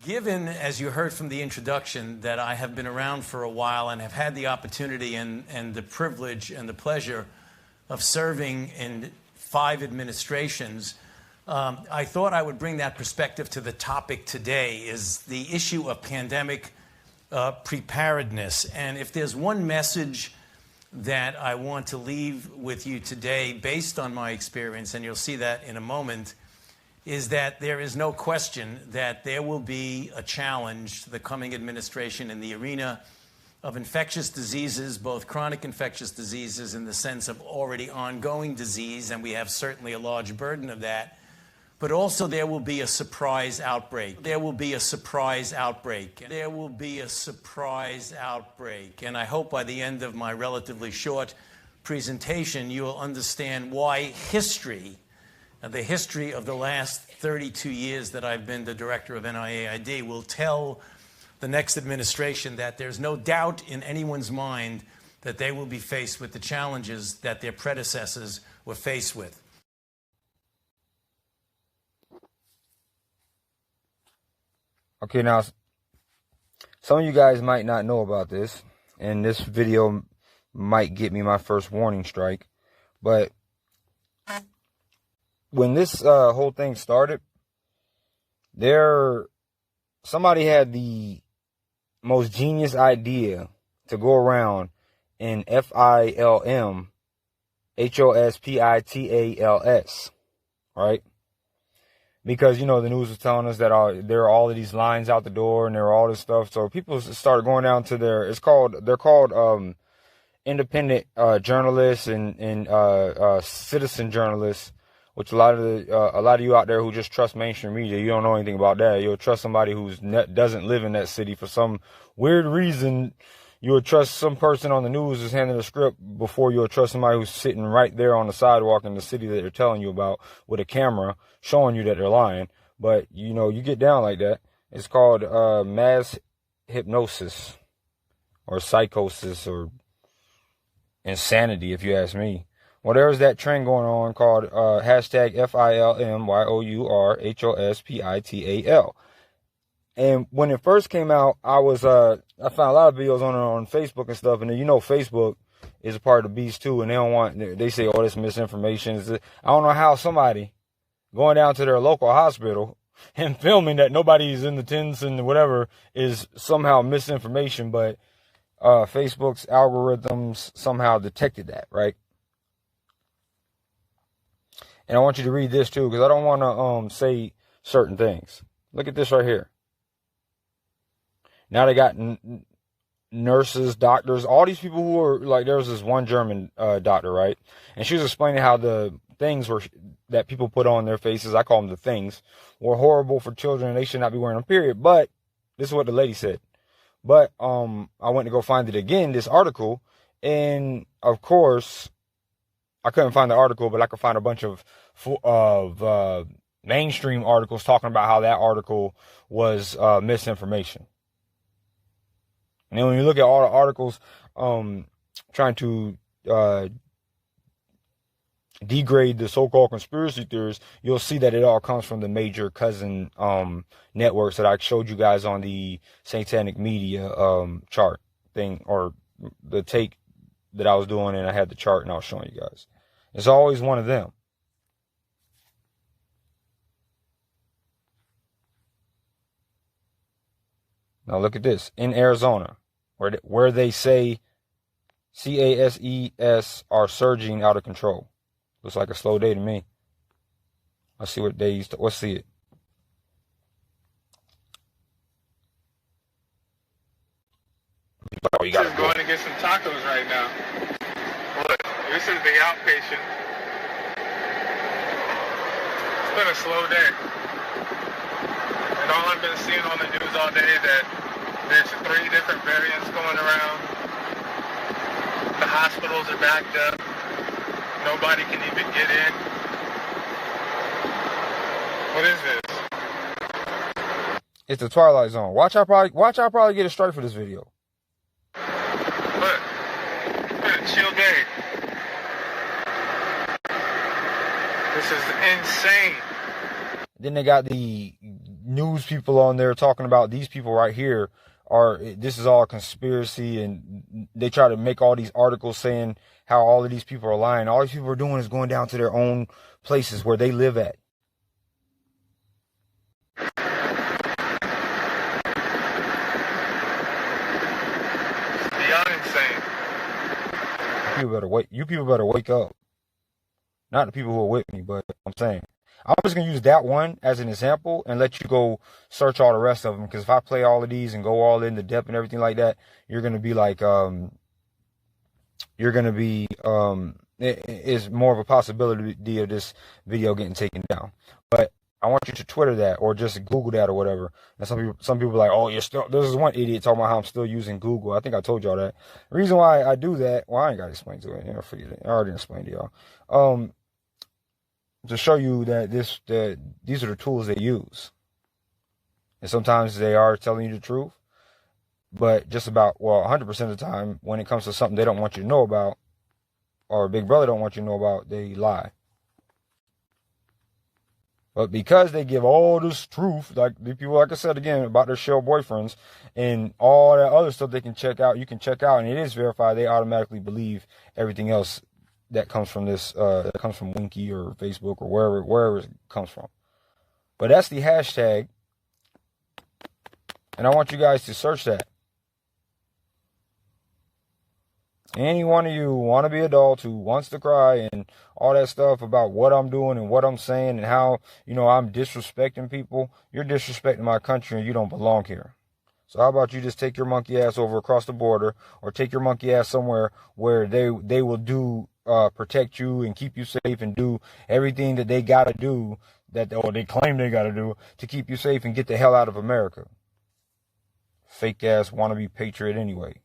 Given, as you heard from the introduction, that I have been around for a while and have had the opportunity and the privilege and the pleasure of serving in 5 administrations, I thought I would bring that perspective to the topic today, is the issue of pandemic preparedness. And if there's one message that I want to leave with you today based on my experience, and you'll see that in a moment, is that there is no question that there will be a challenge to the coming administration in the arena of infectious diseases, both chronic infectious diseases in the sense of already ongoing disease, and we have certainly a large burden of that, but also there will be a surprise outbreak. There will be a surprise outbreak. There will be a surprise outbreak. And I hope by the end of my relatively short presentation, you will understand why history, the history of the last 32 years that I've been the director of NIAID, will tell the next administration that there's no doubt in anyone's mind that they will be faced with the challenges that their predecessors were faced with. Okay, now, some of you guys might not know about this, and this video might get me my first warning strike, but when this whole thing started, somebody had the most genius idea to go around in FILM HOSPITALS, right? Because, you know, the news was telling us that there are all of these lines out the door and there are all this stuff. So people started going down to they're called independent journalists and citizen journalists, which a lot of you out there who just trust mainstream media, you don't know anything about that. You'll trust somebody who doesn't live in that city for some weird reason. You'll trust some person on the news who's handing a script before you'll trust somebody who's sitting right there on the sidewalk in the city that they're telling you about with a camera showing you that they're lying. But, you know, you get down like that. It's called mass hypnosis or psychosis or insanity, if you ask me. Well, there's that trend going on called hashtag FILMYOURHOSPITAL. And when it first came out, I found a lot of videos on Facebook and stuff. And then, you know, Facebook is a part of the beast too. And they say, oh, this misinformation. I don't know how somebody going down to their local hospital and filming that nobody's in the tents and whatever is somehow misinformation. But Facebook's algorithms somehow detected that, right? And I want you to read this too, because I don't want to say certain things. Look at this right here. Now they got nurses, doctors, all these people who are like, there was this one German doctor, right? And she was explaining how the things that people put on their faces, I call them the things, were horrible for children and they should not be wearing them, period. But this is what the lady said. But I went to go find it again, this article, and of course, I couldn't find the article, but I could find a bunch of mainstream articles talking about how that article was misinformation. And then when you look at all the articles trying to degrade the so-called conspiracy theories, you'll see that it all comes from the major cousin networks that I showed you guys on the satanic media chart thing, or the take that I was doing, and I had the chart and I was showing you guys. It's always one of them. Now look at this. In Arizona, where they say CASES are surging out of control. Looks like a slow day to me. Let's see what days. Let's see it. Oh, you got to going to get some tacos right now. Look, this is the outpatient. It's been a slow day. And all I've been seeing on the news all day that there's 3 different variants going around. The hospitals are backed up. Nobody can even get in. What is this? It's the Twilight Zone. Watch, I probably get a strike for this video. Look, it's been a chill day. This is insane. Then they got the news people on there talking about these people right here this is all a conspiracy, and they try to make all these articles saying how all of these people are lying. All these people are doing is going down to their own places where they live at. Beyond insane. You people better wake up. Not the people who are with me, but I'm saying. I'm just going to use that one as an example and let you go search all the rest of them. Because if I play all of these and go all into depth and everything like that, you're going to be like, it's more of a possibility of this video getting taken down. But I want you to Twitter that or just Google that or whatever. And some people are like, oh, this is one idiot talking about how I'm still using Google. I think I told y'all that. The reason why I do that, well, I ain't got to explain to it. I forget it. I already explained to y'all. To show you that these are the tools they use. And sometimes they are telling you the truth. But just about, 100% of the time, when it comes to something they don't want you to know about, or Big Brother don't want you to know about, they lie. But because they give all this truth, like the people, like I said again, about their shell boyfriends and all that other stuff they can check out, you can check out, and it is verified, they automatically believe everything else that comes from this, that comes from Winky or Facebook or wherever it comes from. But that's the hashtag. And I want you guys to search that. Any one of you wannabe adult who wants to cry and all that stuff about what I'm doing and what I'm saying and how, I'm disrespecting people, you're disrespecting my country and you don't belong here. So how about you just take your monkey ass over across the border or take your monkey ass somewhere where they will do protect you and keep you safe and do everything that they got to do or they claim they got to do to keep you safe and get the hell out of America. Fake ass wannabe patriot anyway.